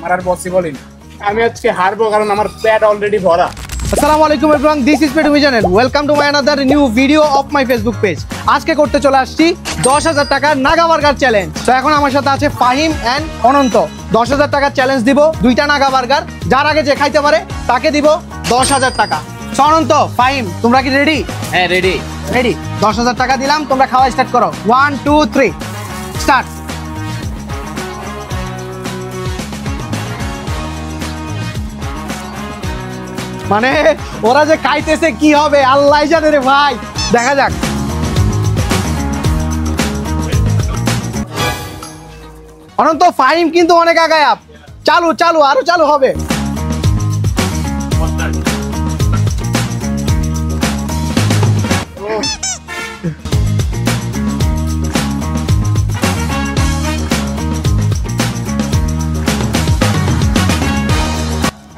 আমার আর পসিবলই না। আমি আজকে হারবো কারণ আমার পেট অলরেডি ভরা। আসসালামু আলাইকুম everyone, this is Petumi channel. Welcome to my another new video of my Facebook page. আজকে করতে চলে আসছি 10,000 টাকার নাগা বার্গার চ্যালেঞ্জ। তো এখন আমার সাথে আছে ফাহিম এন্ড অনন্ত। 10,000 টাকার চ্যালেঞ্জ দিব, দুইটা নাগা বার্গার, যার আগে যে খাইতে পারে তাকে দিব 10,000 টাকা। তো অনন্ত, ফাহিম, তোমরা কি রেডি? হ্যাঁ রেডি। 10,000 টাকা দিলাম, তোমরা খাওয়া স্টার্ট করো। 1 2 3 স্টার্ট। মানে ওরা যে খাইতেছে কি হবে আল্লাহ জানে রে ভাই, দেখা যাক। অনন্ত, ফাহিম কিন্তু অনেক আগায়। আপ চালু চালু, আরো চালু হবে।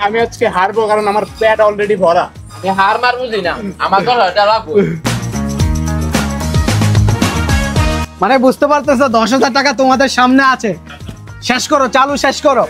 আমি আজকে হারবো কারণ আমার পেট অলরেডি ভরা। হার মার বুঝি না, আমার তো এটা লাগবে। মানে বুঝতে পারতেছো 10,000 টাকা তোমাদের সামনে আছে। শেষ করো, চালু, শেষ করো।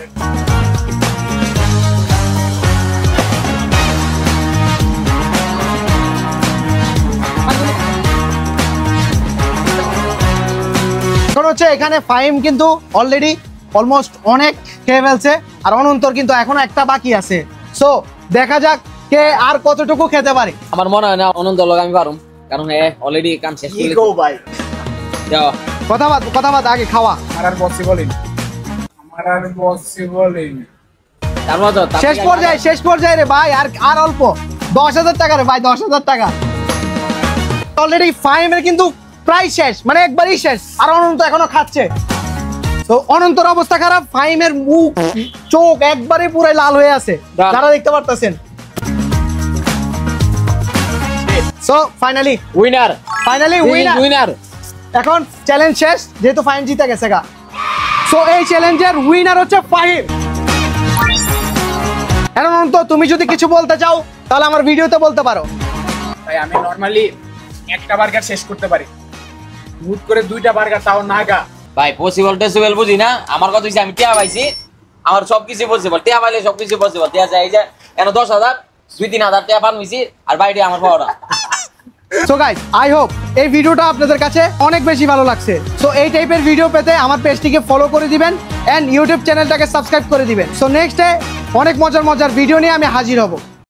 এখন হচ্ছে এখানে ফাহিম কিন্তু অলরেডি অলমোস্ট অনেক খেয়ে ফেলছে, আর অনন্তর কিন্তু এখনো একটা বাকি আছে। সো দেখা যাক কে আর কতটুকু খেতে পারে। আমার মনে হয় না অনন্ত লগ আমি পারুম, কারণ অলরেডি কাম শেষ করে গো ভাই। যাও কথা বাদ, আগে খাওয়া। আমার আর পসিবলই না। তারপর তো শেষ পর্যায়ে রে ভাই, আর অল্প। 10,000 টাকা রে ভাই, 10,000 টাকা। অলরেডি ফাহিমের কিন্তু প্রায় শেষ, মানে একবারই শেষ, আর অনন্ত এখনো খাচ্ছে। তো অনন্তর অবস্থা খারাপ, ফাহিমের মুখ চোখ একবারে পুরো লাল হয়ে আছে, যারা দেখতে পারতেছেন। So finally winner. এখন চ্যালেঞ্জ শেষ, যেহেতু ফাহিম জিতে গেছে গা। সো এই চ্যালেঞ্জের উইনার হচ্ছে ফাহিম। এখন অনন্ত, তুমি যদি কিছু বলতে চাও তাহলে আমার ভিডিওতে বলতে পারো। ভাই আমি নরমালি একটা বার্গার শেষ করতে পারি, হুট করে দুইটা বার্গার, তাও নাগা। ভাই পসিবল টেসিবল বুঝি না। আমার কথা হইছে আমি টিয়া পাইছি, আমার সবকিছু পসিবল। টিয়া পাইলে সবকিছু পসিবল। টিয়া চাই যে কেন 10,000 2-3,000 টাকা পান হইছি, আর বাইরে আমার পাওয়া না। সো গাইস, আই হোপ এই ভিডিওটা আপনাদের কাছে অনেক বেশি ভালো লাগছে। সো এই টাইপের ভিডিও পেতে আমার পেজটিকে ফলো করে দিবেন এন্ড ইউটিউব চ্যানেলটাকে সাবস্ক্রাইব করে দিবেন। সো নেক্সট ডে অনেক মজার ভিডিও নিয়ে আমি হাজির হব।